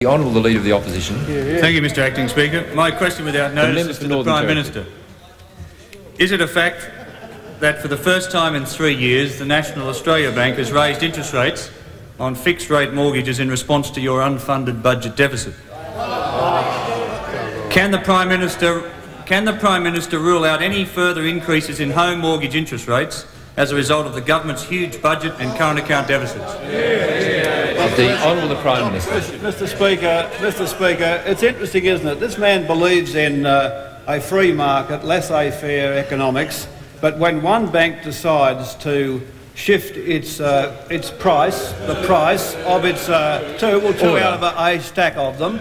The Honourable Leader of the Opposition. Thank you, Mr Acting Speaker. My question without notice is to the Prime Minister. Is it a fact that for the first time in 3 years the National Australia Bank has raised interest rates on fixed-rate mortgages in response to your unfunded budget deficit? Can the Prime Minister rule out any further increases in home mortgage interest rates as a result of the government's huge budget and current account deficits? The Honourable Prime Minister. Mr Speaker, it's interesting, isn't it? This man believes in a free market, laissez-faire economics, but when one bank decides to shift its price, the price of its two out of a stack of them,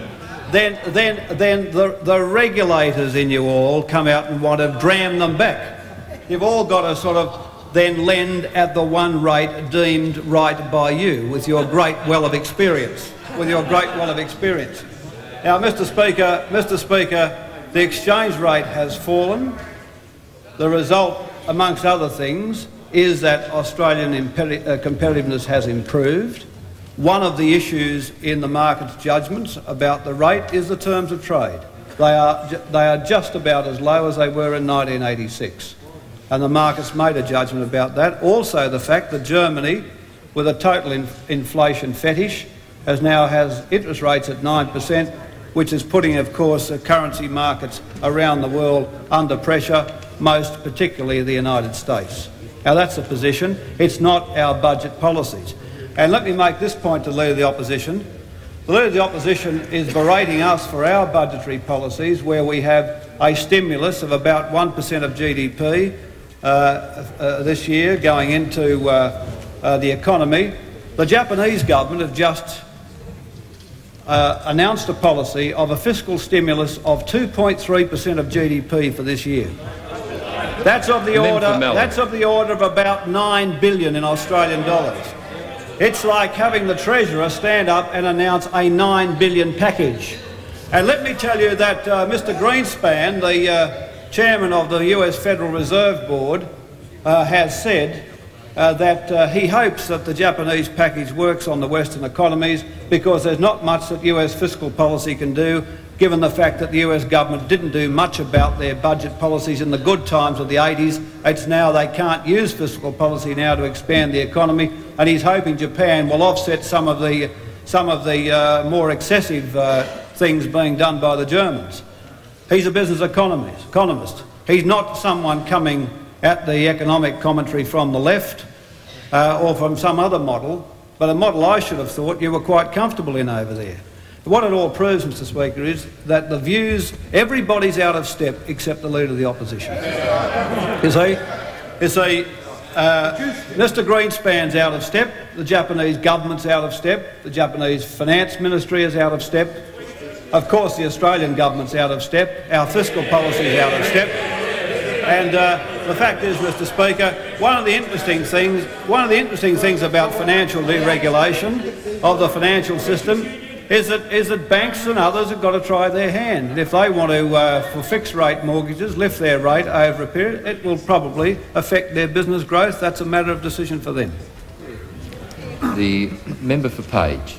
then the regulators in you all come out and want to dram them back. You've all got to sort of then lend at the one rate deemed right by you with your great well of experience. Now, Mr Speaker, the exchange rate has fallen. The result, amongst other things, is that Australian competitiveness has improved. One of the issues in the market's judgments about the rate is the terms of trade. They are just about as low as they were in 1986. And the market's made a judgment about that. Also the fact that Germany, with a total inflation fetish, now has interest rates at 9%, which is putting, of course, currency markets around the world under pressure, most particularly the United States. Now that's the position. It's not our budget policies. And let me make this point to the Leader of the Opposition. The Leader of the Opposition is berating us for our budgetary policies, where we have a stimulus of about 1% of GDP this year going into the economy. The Japanese government have just announced a policy of a fiscal stimulus of 2.3% of GDP for this year. That's of the order of about $9 billion in Australian dollars. It's like having the Treasurer stand up and announce a $9 billion package. And let me tell you that Mr Greenspan, the Chairman of the US Federal Reserve Board, has said that he hopes that the Japanese package works on the Western economies because there's not much that US fiscal policy can do, given the fact that the US government didn't do much about their budget policies in the good times of the 80s. It's now they can't use fiscal policy now to expand the economy, and he's hoping Japan will offset some of the more excessive things being done by the Germans. He's a business economist. He's not someone coming at the economic commentary from the left or from some other model, but a model I should have thought you were quite comfortable in over there. What it all proves, Mr Speaker, is that the views, everybody's out of step except the Leader of the Opposition. Mr Greenspan's out of step, the Japanese government's out of step, the Japanese Finance Ministry is out of step, of course the Australian government's out of step, our fiscal policy is out of step, and the fact is, Mr Speaker, one of the interesting things about financial deregulation of the financial system is that banks and others have got to try their hand. And if they want to, for fixed-rate mortgages, lift their rate over a period, it will probably affect their business growth. That's a matter of decision for them. The member for Page.